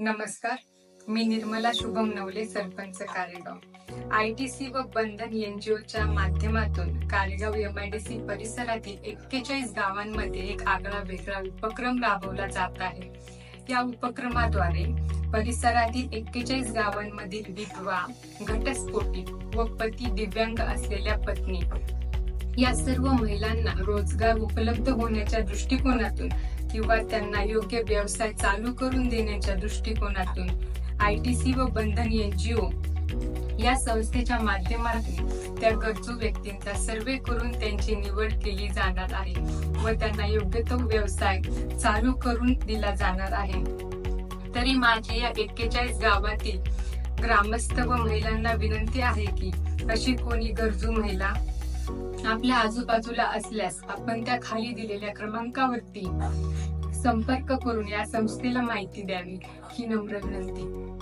नमस्कार, मी निर्मला शुभम नवले, सरपंच कारेगाव. ITC व बंधन NGOच्या माध्यमातून कारेगाव MIDC परिसरातील 41 गावांमध्ये एक आगळा वेगळा उपक्रम राबवला जात आहे. या उपक्रमाद्वारे परिसरातील 41 गावांमधील विधवा, घटस्फोटी व पती दिव्यांग असलेल्या पत्नी या सर्व महिलांना रोजगार उपलब्ध होण्याच्या दृष्टिकोनातून किंवा त्यांना योग्य व्यवसाय चालू करून देण्याच्या दृष्टिकोनातून ITC व बंधन NGO या संस्थेच्या माध्यमातून त्या गरजू व्यक्तींचा सर्वे करून त्यांची निवड केली जाणार आहे व त्यांना योग्य तो व्यवसाय चालू करून दिला जाणार आहे. तरी माझी या 41 गावातील ग्रामस्थ व महिलांना विनंती आहे की अशी कोणी गरजू महिला आपल्या आजूबाजूला असल्यास आपण त्या खाली दिलेल्या क्रमांकावरती संपर्क करून या संस्थेला माहिती द्यावी ही नम्र विनंती.